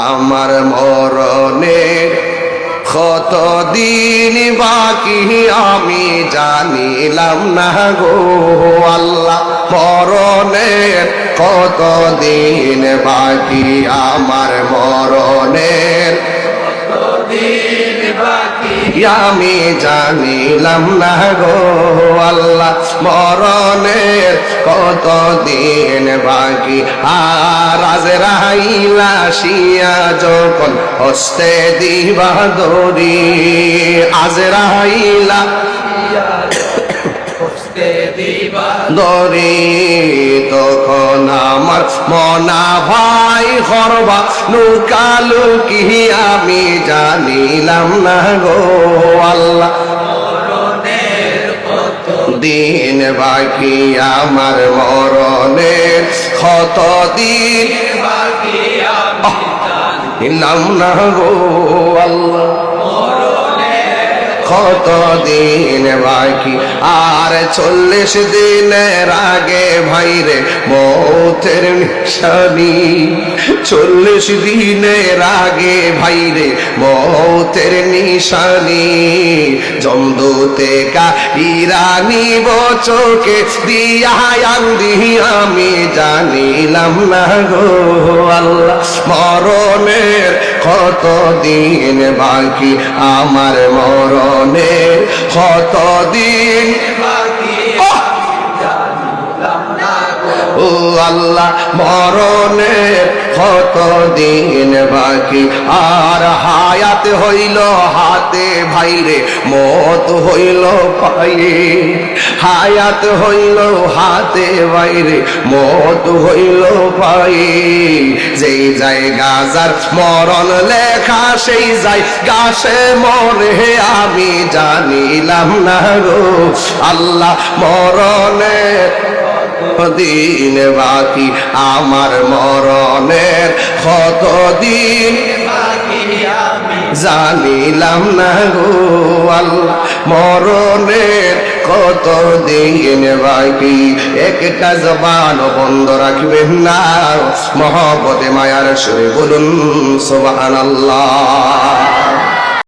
আমার মরণের কতদিন বাকি আমি জানিলাম না গো আল্লাহ, মরণের কতদিন বাকি আমার মরণের কতদিন বাকি আমি জানিলাম না গো আল্লাহ, মরণের কতদিন বাকি। আর আজরাইল আসিয়া যখন হস্তে দিবা দড়ি, আজরাইল দড়ি তখন আমার মনা ভাই হরবা লুকালুকি আমি জানিলাম না গো আল্লাহ, দিন বাকি আমার মরণের কতদিন বাকি আমি জানিলাম না গো আল্লাহ, কতদিন বাকি। আর 40 দিনের আগে ভাইরে মৌতের নিশানি, 40 দিনের আগে ভাইরে মৌতের নিশানি, জমদূতে ইরানি বচকে দিয়া আন্দি আমি জানিলাম না গো আল্লাহ, মরণের কতদিন বাকি আমার মরণের কতদিন বাকি জানিলাম না গো আল্লাহ, মরণের কতদিন বাকি। আর হায়াত হইল হাতে ভাইরে মত হইল পায়ে, হায়াত হইল হাতে ভাইরে মত হইল পায়ে, যেই জায়গা যার মরণ লেখা সেই জায়গা সে মরে আমি জানিলাম না গো আল্লাহ, মরণের কতদিন বাকি আমার মরণের কতদিন বাকি আমি জানিলাম না গো আল্লাহ, মরণের কতদিন বাকি। একটা জবান বন্ধ রাখবেন না, মহব্বতে মায়ার সুরে বলুন সুবহানাল্লাহ।